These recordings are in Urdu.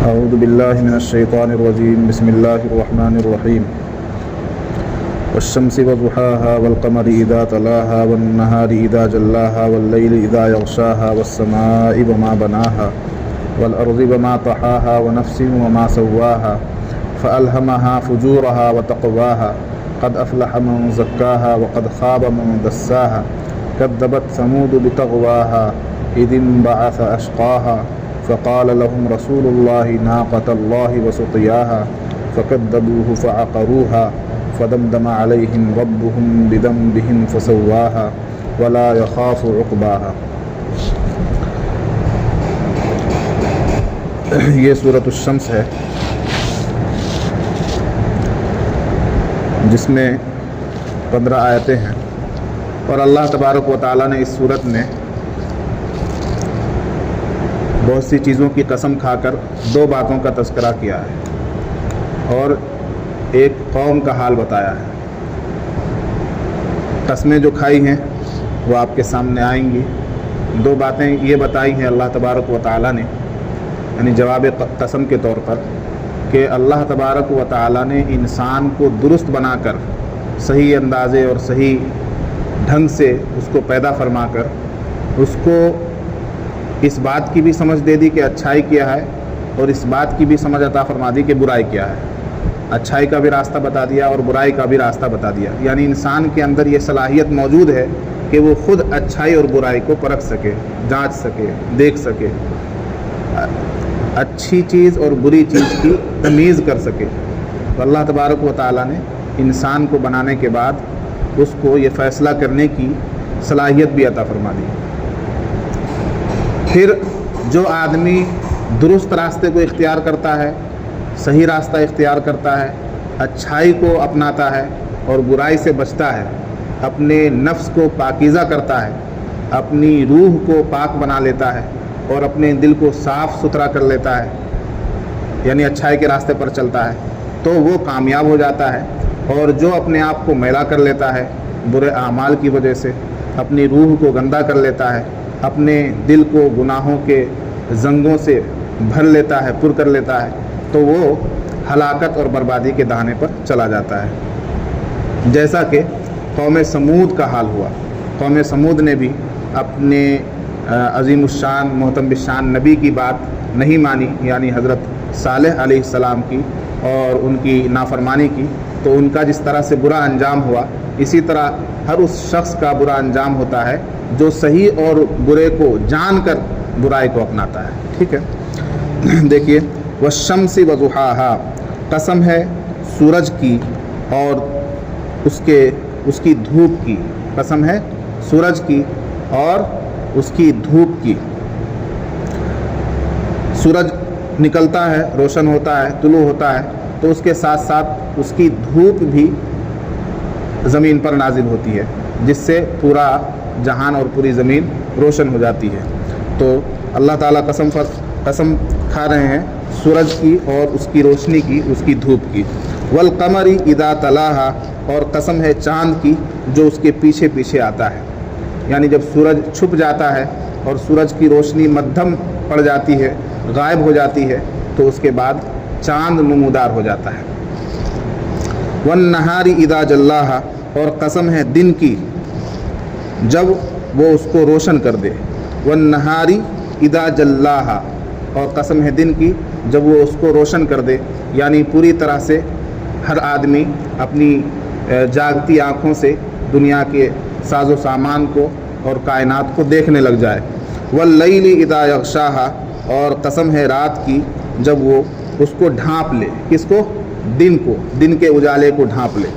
اعوذ باللہ من الشیطان الرجیم بسم اللہ الرحمن الرحیم والشمس وضحاها والقمر اذا تلاها والنهار اذا جلاها واللیل اذا یغشاها والسماء وما بناها والارض وما طحاها ونفس وما سواها فألهمها فجورها وتقواها قد افلح من زکاها وقد خاب من دساها كذبت ثمود بطغواها اذ انبعث اشقاها فقال لهم رسول الله ناقة الله وسقياها فكذبوه فعقروها فدمدم عليهم ربهم بذنبهم فسواها ولا يخاف عقباها۔ یہ سورۃ الشمس ہے جس میں 15 آیتیں ہیں، اور اللہ تبارک و تعالیٰ نے اس سورت میں بہت سی چیزوں کی قسم کھا کر 2 باتوں کا تذکرہ کیا ہے اور ایک قوم کا حال بتایا ہے۔ قسمیں جو کھائی ہیں وہ آپ کے سامنے آئیں گی۔ 2 باتیں یہ بتائی ہیں اللہ تبارک و تعالیٰ نے، یعنی جواب قسم کے طور پر، کہ اللہ تبارک و تعالیٰ نے انسان کو درست بنا کر صحیح اندازے اور صحیح ڈھنگ سے اس کو پیدا فرما کر اس کو اس بات کی بھی سمجھ دے دی کہ اچھائی کیا ہے، اور اس بات کی بھی سمجھ عطا فرما دی کہ برائی کیا ہے۔ اچھائی کا بھی راستہ بتا دیا اور برائی کا بھی راستہ بتا دیا، یعنی انسان کے اندر یہ صلاحیت موجود ہے کہ وہ خود اچھائی اور برائی کو پرکھ سکے، جانچ سکے، دیکھ سکے، اچھی چیز اور بری چیز کی تمیز کر سکے۔ تو اللہ تبارک و تعالیٰ نے انسان کو بنانے کے بعد اس کو یہ فیصلہ کرنے کی صلاحیت بھی عطا فرما دی۔ پھر جو آدمی درست راستے کو اختیار کرتا ہے، صحیح راستہ اختیار کرتا ہے، اچھائی کو اپناتا ہے اور برائی سے بچتا ہے، اپنے نفس کو پاکیزہ کرتا ہے، اپنی روح کو پاک بنا لیتا ہے اور اپنے دل کو صاف ستھرا کر لیتا ہے، یعنی اچھائی کے راستے پر چلتا ہے، تو وہ کامیاب ہو جاتا ہے۔ اور جو اپنے آپ کو میلا کر لیتا ہے برے اعمال کی وجہ سے، اپنی روح کو گندا کر لیتا ہے، اپنے دل کو گناہوں کے زنگوں سے بھر لیتا ہے، پر کر لیتا ہے، تو وہ ہلاکت اور بربادی کے دہانے پر چلا جاتا ہے۔ جیسا کہ قوم سمود کا حال ہوا۔ قوم سمود نے بھی اپنے عظیم الشان محترم بالشان نبی کی بات نہیں مانی، یعنی حضرت صالح علیہ السلام کی، اور ان کی نافرمانی کی، تو ان کا جس طرح سے برا انجام ہوا، اسی طرح ہر اس شخص کا برا انجام ہوتا ہے جو صحیح اور برے کو جان کر برائی کو اپناتا ہے۔ ٹھیک ہے، دیکھیے، والشمس وضحاها، قسم ہے سورج کی اور اس کی دھوپ کی، قسم ہے سورج کی اور اس کی دھوپ کی۔ سورج نکلتا ہے، روشن ہوتا ہے، طلوع ہوتا ہے، تو اس کے ساتھ ساتھ اس کی دھوپ بھی زمین پر نازل ہوتی ہے، جس سے پورا جہان اور پوری زمین روشن ہو جاتی ہے۔ تو اللہ تعالیٰ قسم کھا رہے ہیں سورج کی اور اس کی روشنی کی، اس کی دھوپ کی۔ والقمر اذا تلاها، اور قسم ہے چاند کی جو اس کے پیچھے پیچھے آتا ہے، یعنی جب سورج چھپ جاتا ہے اور سورج کی روشنی مدھم پڑ جاتی ہے، غائب ہو جاتی ہے، تو اس کے بعد چاند نمودار ہو جاتا ہے۔ والنہار اذا جلاها، اور قسم ہے دن کی جب وہ اس کو روشن کر دے۔ والنہار اذا جلاها، اور قسم ہے دن کی جب وہ اس کو روشن کر دے، یعنی پوری طرح سے ہر آدمی اپنی جاگتی آنکھوں سے دنیا کے ساز و سامان کو اور کائنات کو دیکھنے لگ جائے۔ واللیل اذا یغشاها، اور قسم ہے رات کی جب وہ اس کو ڈھانپ لے، کس کو؟ دن کو، دن کے اجالے کو ڈھانپ لے۔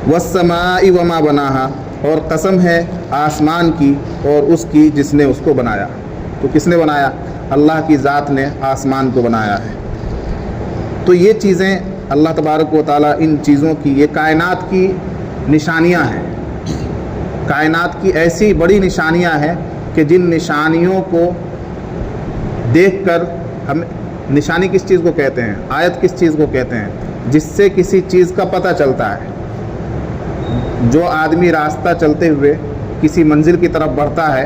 والسماء وما بناها، اور قسم ہے آسمان کی اور اس کی جس نے اس کو بنایا۔ تو کس نے بنایا؟ اللہ کی ذات نے آسمان کو بنایا ہے۔ تو یہ چیزیں اللہ تبارک و تعالیٰ، ان چیزوں کی، یہ کائنات کی نشانیاں ہیں، کائنات کی ایسی بڑی نشانیاں ہیں کہ جن نشانیوں کو دیکھ کر ہم، نشانی کس چیز کو کہتے ہیں؟ آیت کس چیز کو کہتے ہیں؟ جس سے کسی چیز کا پتہ چلتا ہے۔ جو آدمی راستہ چلتے ہوئے کسی منزل کی طرف بڑھتا ہے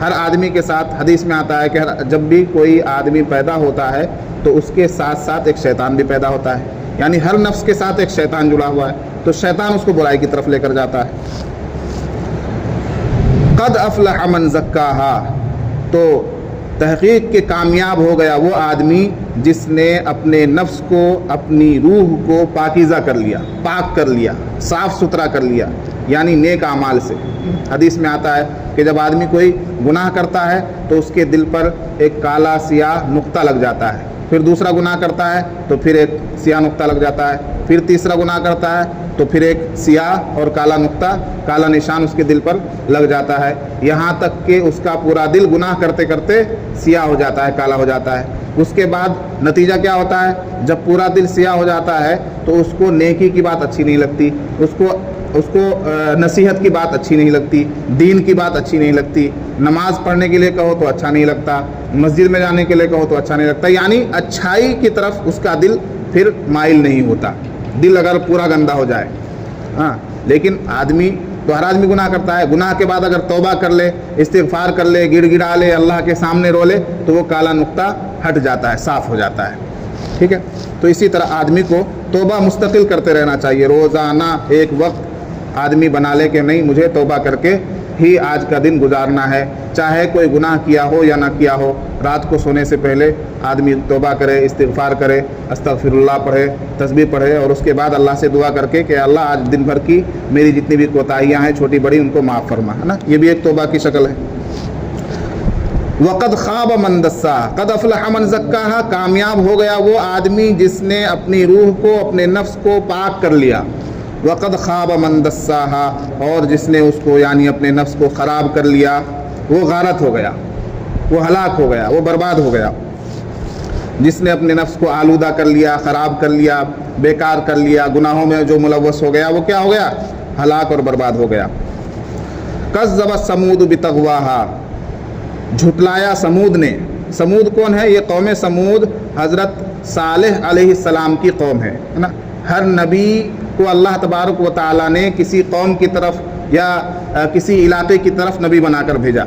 ہر آدمی کے ساتھ حدیث میں آتا ہے کہ جب بھی کوئی آدمی پیدا ہوتا ہے تو اس کے ساتھ ساتھ ایک شیطان بھی پیدا ہوتا ہے، یعنی ہر نفس کے ساتھ ایک شیطان جڑا ہوا ہے، تو شیطان اس کو برائی کی طرف لے کر جاتا ہے۔ قد افلح من زکاہا، تو تحقیق کے کامیاب ہو گیا وہ آدمی جس نے اپنے نفس کو، اپنی روح کو پاکیزہ کر لیا، پاک کر لیا، صاف ستھرا کر لیا، یعنی نیک اعمال سے۔ حدیث میں آتا ہے کہ جب آدمی کوئی گناہ کرتا ہے تو اس کے دل پر ایک کالا سیاہ نقطہ لگ جاتا ہے، پھر دوسرا گناہ کرتا ہے تو پھر ایک سیاہ نقطہ لگ جاتا ہے، پھر تیسرا گناہ کرتا ہے تو پھر ایک سیاہ اور کالا نقطہ، کالا نشان اس کے دل پر لگ جاتا ہے، یہاں تک کہ اس کا پورا دل گناہ کرتے کرتے سیاہ ہو جاتا ہے، کالا ہو جاتا ہے۔ اس کے بعد نتیجہ کیا ہوتا ہے؟ جب پورا دل سیاہ ہو جاتا ہے تو اس کو نیکی کی بات اچھی نہیں لگتی، اس کو نصیحت کی بات اچھی نہیں لگتی، دین کی بات اچھی نہیں لگتی، نماز پڑھنے کے لیے کہو تو اچھا نہیں لگتا، مسجد میں جانے کے لیے کہو تو اچھا نہیں لگتا، یعنی اچھائی کی طرف اس کا دل پھر مائل نہیں ہوتا، دل اگر پورا گندا ہو جائے۔ ہاں، لیکن ہر آدمی گناہ کرتا ہے، گناہ کے بعد اگر توبہ کر لے، استغفار کر لے، گڑ گڑا لے، اللہ کے سامنے رو لے تو وہ کالا نقطہ ہٹ جاتا ہے، صاف ہو جاتا ہے۔ ٹھیک ہے، تو اسی طرح آدمی کو توبہ مستقل کرتے رہنا چاہیے، روزانہ ایک وقت آدمی بنا لے کہ نہیں، مجھے توبہ کر کے ہی آج کا دن گزارنا ہے، چاہے کوئی گناہ کیا ہو یا نہ کیا ہو۔ رات کو سونے سے پہلے آدمی توبہ کرے، استغفار کرے، استغفر اللہ پڑھے، تسبیح پڑھے، اور اس کے بعد اللہ سے دعا کر کے کہ اللہ آج دن بھر کی میری جتنی بھی کوتاہیاں ہیں چھوٹی بڑی ان کو معاف فرما، ہے نا، یہ بھی ایک توبہ کی شکل ہے۔ وقد خواب من دساہا، قد افلح من زکاہا، کامیاب ہو گیا وہ آدمی جس نے اپنی روح کو، اپنے نفس کو پاک کر لیا۔ وقد خواب من دساہا، اور جس نے اس کو یعنی اپنے نفس کو خراب کر لیا، وہ غارت ہو گیا، وہ ہلاک ہو گیا، وہ برباد ہو گیا۔ جس نے اپنے نفس کو آلودہ کر لیا، خراب کر لیا، بیکار کر لیا، گناہوں میں جو ملوث ہو گیا، وہ کیا ہو گیا؟ ہلاک اور برباد ہو گیا۔ کذبت ثمود بطغواہا، جھٹلایا سمود نے۔ سمود کون ہے؟ یہ قوم سمود حضرت صالح علیہ السلام کی قوم ہے نا۔ ہر نبی کو اللہ تبارک و تعالیٰ نے کسی قوم کی طرف یا کسی علاقے کی طرف نبی بنا کر بھیجا،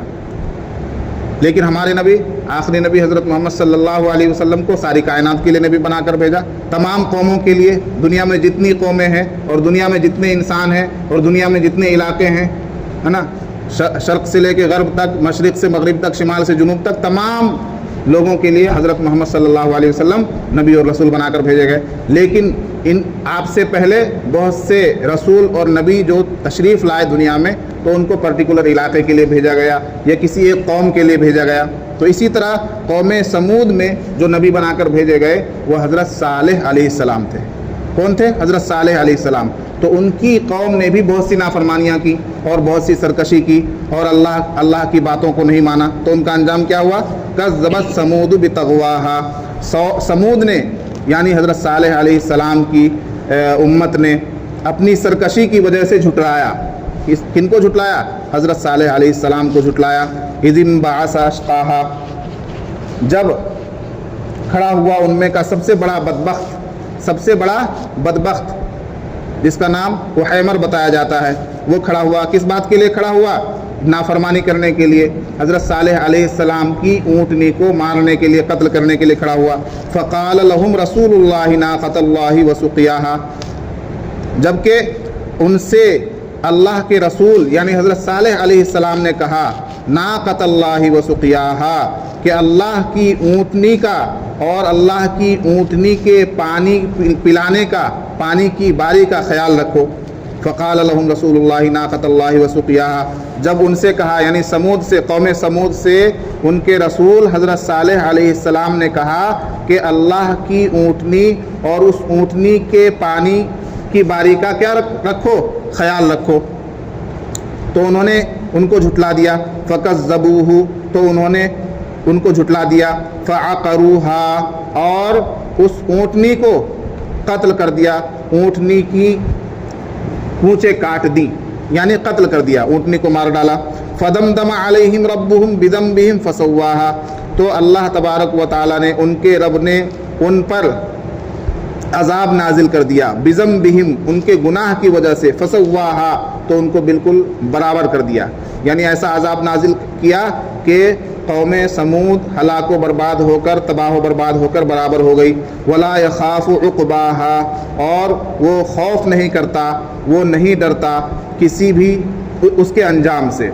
لیکن ہمارے نبی، آخری نبی حضرت محمد صلی اللہ علیہ وسلم کو ساری کائنات کے لیے نبی بنا کر بھیجا، تمام قوموں کے لیے۔ دنیا میں جتنی قومیں ہیں اور دنیا میں جتنے انسان ہیں اور دنیا میں جتنے علاقے ہیں، ہے نا، شرق سے لے کے غرب تک، مشرق سے مغرب تک، شمال سے جنوب تک، تمام لوگوں کے لیے حضرت محمد صلی اللہ علیہ وسلم نبی اور رسول بنا کر بھیجے گئے۔ لیکن آپ سے پہلے بہت سے رسول اور نبی جو تشریف لائے دنیا میں، تو ان کو پرٹیکولر علاقے کے لیے بھیجا گیا یا کسی ایک قوم کے لیے بھیجا گیا۔ تو اسی طرح قوم سمود میں جو نبی بنا کر بھیجے گئے وہ حضرت صالح علیہ السلام تھے۔ کون تھے؟ حضرت صالح علیہ السلام۔ تو ان کی قوم نے بھی بہت سی نافرمانیاں کی اور بہت سی سرکشی کی اور اللہ کی باتوں کو نہیں مانا، تو ان کا انجام کیا ہوا؟ کذبت ثمود بطغواہا، سمود نے یعنی حضرت صالح علیہ السلام کی امت نے اپنی سرکشی کی وجہ سے جھٹلایا۔ کن کو جھٹلایا؟ حضرت صالح علیہ السلام کو جھٹلایا۔ اذ انبعث اشقاہا، جب کھڑا ہوا ان میں کا سب سے بڑا بدبخت جس کا نام وحیمر بتایا جاتا ہے، وہ کھڑا ہوا۔ کس بات کے لیے کھڑا ہوا؟ نافرمانی کرنے کے لیے، حضرت صالح علیہ السلام کی اونٹنی کو مارنے کے لیے، قتل کرنے کے لیے کھڑا ہوا۔ فقال لهم رسول اللہ ناقۃ اللہ وسقیاہا، جبکہ ان سے اللہ کے رسول یعنی حضرت صالح علیہ السلام نے کہا ناقۃ اللہ وسقیاہا، کہ اللہ کی اونٹنی کا اور اللہ کی اونٹنی کے پانی پلانے کا، پانی کی باری کا خیال رکھو۔ فقال لهم رسول اللہ ناقۃ اللہ وسقیاہا، جب ان سے کہا یعنی سمود سے، قوم سمود سے ان کے رسول حضرت صالح علیہ السلام نے کہا کہ اللہ کی اونٹنی اور اس اونٹنی کے پانی کی باری کا کیا رکھو؟ خیال رکھو، تو انہوں نے ان کو جھٹلا دیا۔ فکذبوہ، تو انہوں نے ان کو جھٹلا دیا۔ فعقروہا، اور اس اونٹنی کو قتل کر دیا، اونٹنی کی پونچیں کاٹ دی یعنی قتل کر دیا، اونٹنی کو مار ڈالا۔ فدمدم علیہم ربہم بذنبہم فسواہا، تو اللہ تبارک و تعالیٰ نے، ان کے رب نے ان پر عذاب نازل کر دیا، بذنبہم، ان کے گناہ کی وجہ سے، فسواہا، تو ان کو بالکل برابر کر دیا، یعنی ایسا عذاب نازل کیا کہ قوم سمود ہلاک و برباد ہو کر تباہ و برباد ہو کر برابر ہو گئی. ولا یخاف عقباها، اور وہ خوف نہیں کرتا، وہ نہیں ڈرتا کسی بھی اس کے انجام سے.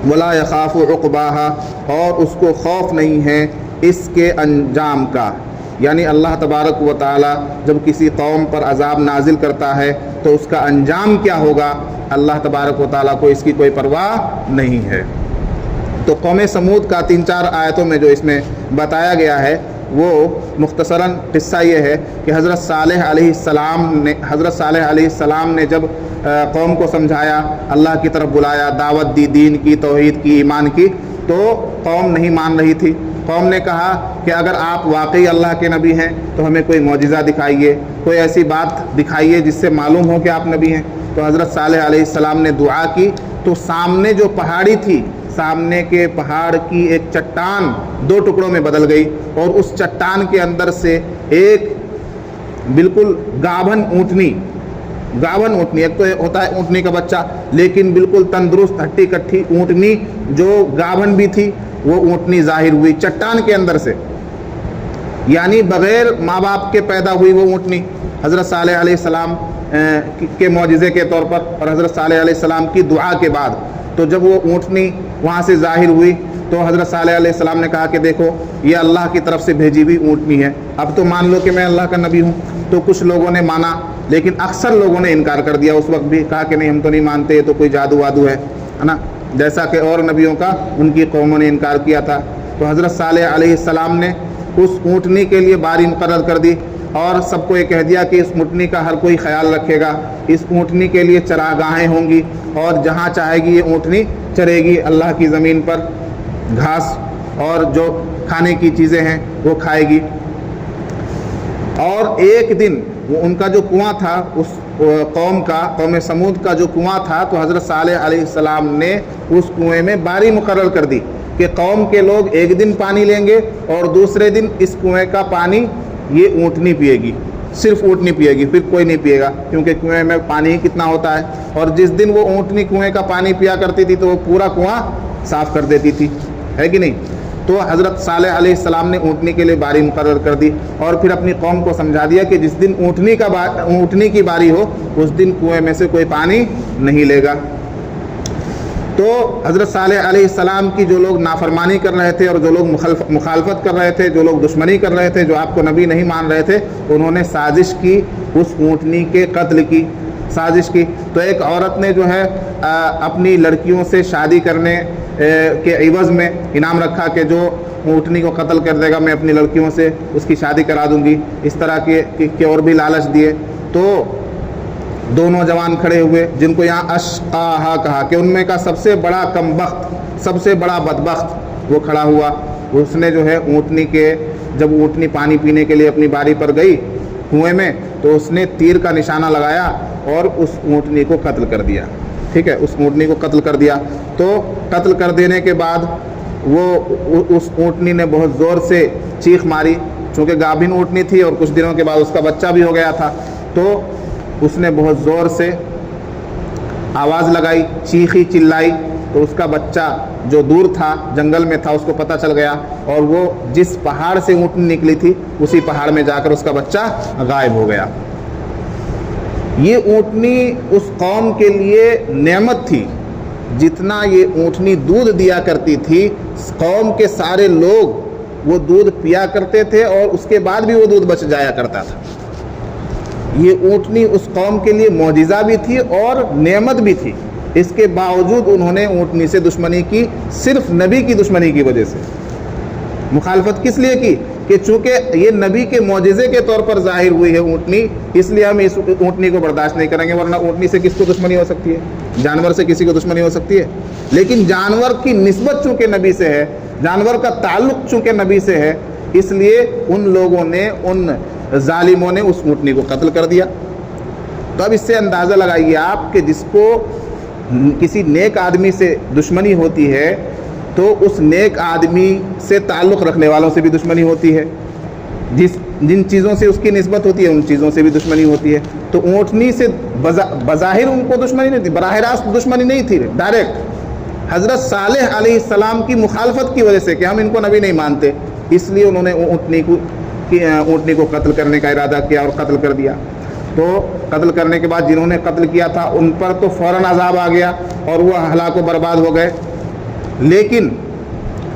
ولا یخاف عقباها، اور اس کو خوف نہیں ہے اس کے انجام کا. یعنی اللہ تبارک و تعالی جب کسی قوم پر عذاب نازل کرتا ہے تو اس کا انجام کیا ہوگا، اللہ تبارک و تعالی کو اس کی کوئی پرواہ نہیں ہے. تو قوم سمود کا 3-4 آیتوں میں جو اس میں بتایا گیا ہے وہ مختصراً قصہ یہ ہے کہ حضرت صالح علیہ السلام نے جب قوم کو سمجھایا، اللہ کی طرف بلایا، دعوت دی، دین کی، توحید کی، ایمان کی، تو قوم نہیں مان رہی تھی. قوم نے کہا کہ اگر آپ واقعی اللہ کے نبی ہیں تو ہمیں کوئی معجزہ دکھائیے، کوئی ایسی بات دکھائیے جس سے معلوم ہو کہ آپ نبی ہیں. تو حضرت صالح علیہ السلام نے دعا کی تو سامنے جو پہاڑی تھی، سامنے کے پہاڑ کی ایک چٹان 2 ٹکڑوں میں بدل گئی، اور اس چٹان کے اندر سے ایک بالکل گابھن اونٹنی، ایک تو ہوتا ہے اونٹنی کا بچہ، لیکن بالکل تندرست ہٹی کٹھی اونٹنی جو گابھن بھی تھی، وہ اونٹنی ظاہر ہوئی چٹان کے اندر سے. یعنی بغیر ماں باپ کے پیدا ہوئی وہ اونٹنی حضرت صالح علیہ السلام کے معجزے کے طور پر اور حضرت صالح علیہ السلام کی دعا کے بعد. تو جب وہ اونٹنی وہاں سے ظاہر ہوئی تو حضرت صالح علیہ السلام نے کہا کہ دیکھو یہ اللہ کی طرف سے بھیجی ہوئی اونٹنی ہے، اب تو مان لو کہ میں اللہ کا نبی ہوں. تو کچھ لوگوں نے مانا، لیکن اکثر لوگوں نے انکار کر دیا. اس وقت بھی کہا کہ نہیں، ہم تو نہیں مانتے، یہ تو کوئی جادو وادو ہے نا، جیسا کہ اور نبیوں کا ان کی قوموں نے انکار کیا تھا. تو حضرت صالح علیہ السلام نے اس اونٹنی کے لیے باری مقرر کر دی اور سب کو یہ کہہ دیا کہ اس اونٹنی کا ہر کوئی خیال رکھے گا. اس اونٹنی کے لیے چراگاہیں ہوں گی اور جہاں چاہے گی یہ اونٹنی چرے گی اللہ کی زمین پر، گھاس اور جو کھانے کی چیزیں ہیں وہ کھائے گی. اور ایک دن وہ ان کا جو کنواں تھا، اس قوم سمود کا جو کنواں تھا، تو حضرت صالح علیہ السلام نے اس کنویں میں باری مقرر کر دی کہ قوم کے لوگ ایک دن پانی لیں گے اور دوسرے دن اس کنویں کا پانی یہ اونٹنی پیے گی، صرف اونٹنی پیے گی، پھر کوئی نہیں پیے گا، کیونکہ کنویں میں پانی کتنا ہوتا ہے. اور جس دن وہ اونٹنی کنویں کا پانی پیا کرتی تھی تو وہ پورا کنواں صاف کر دیتی تھی، ہے کہ نہیں. تو حضرت صالح علیہ السلام نے اونٹنی کے لیے باری مقرر کر دی اور پھر اپنی قوم کو سمجھا دیا کہ جس دن اونٹنی کی باری ہو اس دن کنویں میں سے کوئی پانی نہیں لے گا. تو حضرت صالح علیہ السلام کی جو لوگ نافرمانی کر رہے تھے اور جو لوگ مخالفت کر رہے تھے، جو لوگ دشمنی کر رہے تھے، جو آپ کو نبی نہیں مان رہے تھے، انہوں نے سازش کی اس اونٹنی کے قتل کی سازش کی. تو ایک عورت نے جو ہے اپنی لڑکیوں سے شادی کرنے کے عوض میں انعام رکھا کہ جو اونٹنی کو قتل کر دے گا میں اپنی لڑکیوں سے اس کی شادی کرا دوں گی. اس طرح کے اور بھی لالچ دیے. تو 2 نوجوان کھڑے ہوئے جن کو یہاں اشقاہا کہا کہ ان میں کا سب سے بڑا کمبخت، سب سے بڑا بدبخت وہ کھڑا ہوا. اس نے جو ہے اونٹنی کے جب اونٹنی پانی پینے کے لیے اپنی باری پر گئی کنویں میں تو اس نے تیر کا نشانہ لگایا اور اس اونٹنی کو قتل کر دیا. ٹھیک ہے، اس اونٹنی کو قتل کر دیا. تو قتل کر دینے کے بعد وہ اس اونٹنی نے بہت زور سے چیخ ماری، چونکہ گابھن اونٹنی تھی اور کچھ دنوں کے بعد اس کا بچہ بھی ہو گیا تھا. تو اس نے بہت زور سے آواز لگائی، چیخی، چلائی. تو اس کا بچہ جو دور تھا، جنگل میں تھا، اس کو پتہ چل گیا اور وہ جس پہاڑ سے اونٹنی نکلی تھی اسی پہاڑ میں جا کر اس کا بچہ غائب ہو گیا. یہ اونٹنی اس قوم کے لیے نعمت تھی. جتنا یہ اونٹنی دودھ دیا کرتی تھی، قوم کے سارے لوگ وہ دودھ پیا کرتے تھے اور اس کے بعد بھی وہ دودھ بچ جایا کرتا تھا. یہ اونٹنی اس قوم کے لیے معجزہ بھی تھی اور نعمت بھی تھی. اس کے باوجود انہوں نے اونٹنی سے دشمنی کی، صرف نبی کی دشمنی کی وجہ سے. مخالفت کس لیے کی؟ کہ چونکہ یہ نبی کے معجزے کے طور پر ظاہر ہوئی ہے اونٹنی، اس لیے ہم اس اونٹنی کو برداشت نہیں کریں گے. ورنہ اونٹنی سے کس کو دشمنی ہو سکتی ہے؟ جانور سے کسی کو دشمنی ہو سکتی ہے. لیکن جانور کی نسبت چونکہ نبی سے ہے، جانور کا تعلق چونکہ نبی سے ہے، اس لیے ان لوگوں نے، ان ظالموں نے اس اونٹنی کو قتل کر دیا. تو اب اس سے اندازہ لگائیے آپ کہ جس کو کسی نیک آدمی سے دشمنی ہوتی ہے تو اس نیک آدمی سے تعلق رکھنے والوں سے بھی دشمنی ہوتی ہے. جن چیزوں سے اس کی نسبت ہوتی ہے ان چیزوں سے بھی دشمنی ہوتی ہے. تو اونٹنی سے بظاہر ان کو دشمنی نہیں تھی، براہ راست دشمنی نہیں تھی ڈائریکٹ، حضرت صالح علیہ السلام کی مخالفت کی وجہ سے کہ ہم ان کو نبی نہیں مانتے، اس لیے انہوں نے اونٹنی کو قتل کرنے کا ارادہ کیا اور قتل کر دیا۔ تو قتل کرنے کے بعد جنہوں نے قتل کیا تھا ان پر تو فوراً عذاب آ گیا اور وہ ہلاک و برباد ہو گئے، لیکن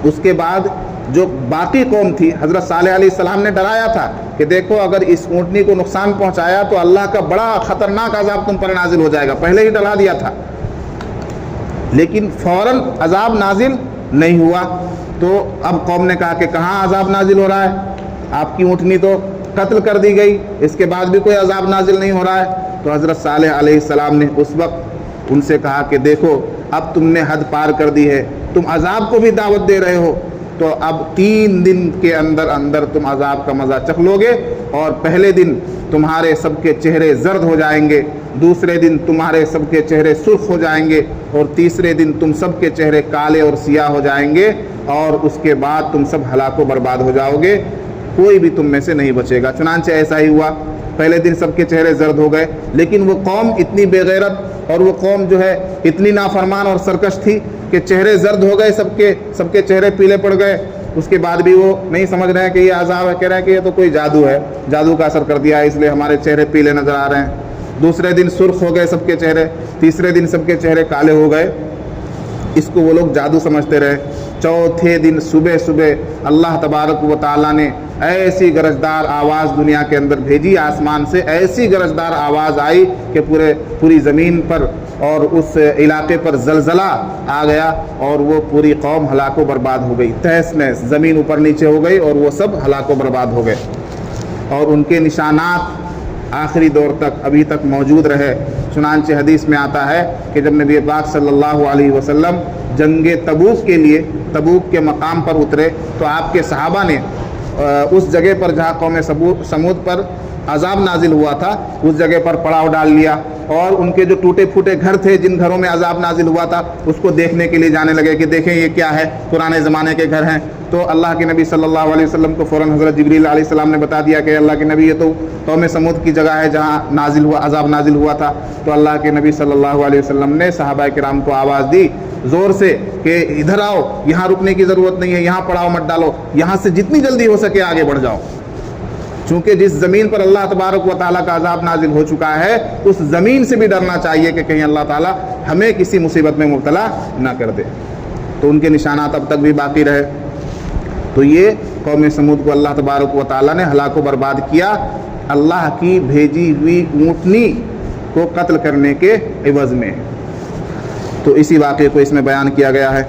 اس کے بعد جو باقی قوم تھی، حضرت صالح علیہ السلام نے ڈرایا تھا کہ دیکھو اگر اس اونٹنی کو نقصان پہنچایا تو اللہ کا بڑا خطرناک عذاب تم پر نازل ہو جائے گا، پہلے ہی ڈرا دیا تھا، لیکن فوراً عذاب نازل نہیں ہوا۔ تو اب قوم نے کہا کہ کہاں عذاب نازل ہو رہا ہے، آپ کی اونٹنی تو قتل کر دی گئی، اس کے بعد بھی کوئی عذاب نازل نہیں ہو رہا ہے۔ تو حضرت صالح علیہ السلام نے اس وقت ان سے کہا کہ دیکھو اب تم نے حد پار کر دی ہے، تم عذاب کو بھی دعوت دے رہے ہو، تو اب 3 دن کے اندر اندر تم عذاب کا مزہ چکھ لو گے، اور پہلے دن تمہارے سب کے چہرے زرد ہو جائیں گے، دوسرے دن تمہارے سب کے چہرے سرخ ہو جائیں گے، اور تیسرے دن تم سب کے چہرے کالے اور سیاہ ہو جائیں گے، اور اس کے بعد تم سب ہلاک و برباد ہو جاؤ گے، کوئی بھی تم میں سے نہیں بچے گا۔ چنانچہ ایسا ہی ہوا، پہلے دن سب کے چہرے زرد ہو گئے، لیکن وہ قوم اتنی بے غیرت اور وہ قوم جو ہے اتنی نافرمان اور سرکش تھی کہ چہرے زرد ہو گئے، سب کے چہرے پیلے پڑ گئے، اس کے بعد بھی وہ نہیں سمجھ رہے ہیں کہ یہ عذاب ہے، کہہ رہے ہیں کہ یہ تو کوئی جادو ہے، جادو کا اثر کر دیا ہے اس لیے ہمارے چہرے پیلے نظر آ رہے ہیں۔ دوسرے دن سرخ ہو گئے سب کے چہرے، تیسرے دن سب کے چہرے کالے ہو گئے، اس کو وہ لوگ جادو سمجھتے رہے۔ چوتھے دن صبح اللہ تبارک و تعالیٰ نے ایسی گرجدار آواز دنیا کے اندر بھیجی، آسمان سے ایسی گرجدار آواز آئی کہ پوری زمین پر اور اس علاقے پر زلزلہ آ گیا، اور وہ پوری قوم ہلاک و برباد ہو گئی، تہس نہس، زمین اوپر نیچے ہو گئی، اور وہ سب ہلاک و برباد ہو گئے، اور ان کے نشانات آخری دور تک ابھی تک موجود رہے۔ چنانچہ حدیث میں آتا ہے کہ جب نبی پاک صلی اللہ علیہ وسلم جنگ تبوک کے لیے تبوک کے مقام پر اترے تو آپ کے صحابہ نے اس جگہ پر جہاں قوم سمود پر عذاب نازل ہوا تھا اس جگہ پر پڑاؤ ڈال لیا، اور ان کے جو ٹوٹے پھوٹے گھر تھے جن گھروں میں عذاب نازل ہوا تھا اس کو دیکھنے کے لیے جانے لگے کہ دیکھیں یہ کیا ہے، پرانے زمانے کے گھر ہیں۔ تو اللہ کے نبی صلی اللہ علیہ وسلم کو فوراً حضرت جبریل علیہ السلام نے بتا دیا کہ اللہ کے نبی یہ تو قوم سمود کی جگہ ہے جہاں عذاب نازل ہوا تھا۔ تو اللہ کے نبی صلی اللہ علیہ وسلم نے صحابہ کرام کو آواز دی زور سے کہ ادھر آؤ، یہاں رکنے کی ضرورت نہیں ہے، یہاں پڑاؤ مت ڈالو، یہاں سے جتنی جلدی ہو سکے آگے بڑھ جاؤ، چونکہ جس زمین پر اللہ تبارک و تعالیٰ کا عذاب نازل ہو چکا ہے اس زمین سے بھی ڈرنا چاہیے کہ کہیں اللہ تعالیٰ ہمیں کسی مصیبت میں مبتلا نہ کر دے۔ تو ان کے نشانات اب تک بھی باقی رہے۔ تو یہ قوم سمود کو اللہ تبارک و تعالیٰ نے ہلاک و برباد کیا، اللہ کی بھیجی ہوئی اونٹنی کو قتل کرنے کے عوض میں۔ تو اسی واقعے کو اس میں بیان کیا گیا ہے۔